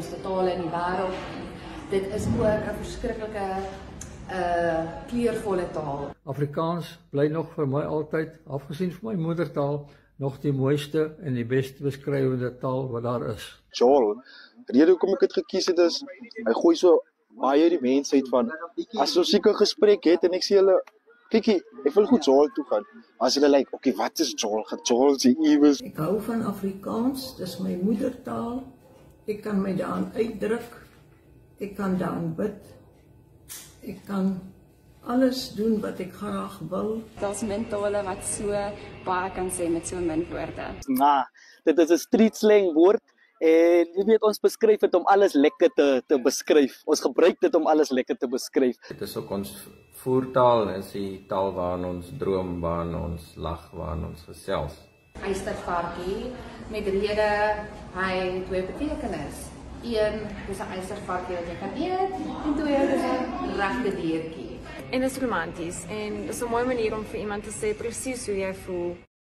belangrikste tale in die wêreld nie. Dit is ook 'n verskriklike kleurvolle taal. Afrikaans bly nog vir my altyd, afgesien van my moedertaal, nog die mooiste en die beste beskrywende taal wat daar is. Joel, die rede hoekom ek dit gekies het is, hy gooi so baie die mensheid van, as ons seker gesprek het en ek sê hulle, kykie, ek wil goed Joel toe gaan, as hulle like, okay, wat is Joel? Gaan Joel sê iewes? Ek hou van Afrikaans, dis my moedertaal, ek kan my daarin uitdruk, ek kan daarin bid, ek kan alles doen wat ek graag wil. Daar's min tale wat so baie kan sê met so min woorde. Dit is 'n street slang woord en jy weet ons beskryf dit om alles lekker te beskryf. Ons gebruik dit om alles lekker te beskryf. Dit is ook ons voertaal, is die taal waarin ons droom, waarin ons lag, waarin ons gesels. Eystervarkie met rede hy twee betekenis. Een, dis 'n eystervarkie wat jy kan eet, en twee, dis 'n regte diertjie. En dit is romanties en dis 'n mooi manier om vir iemand te sê presies hoe jy voel.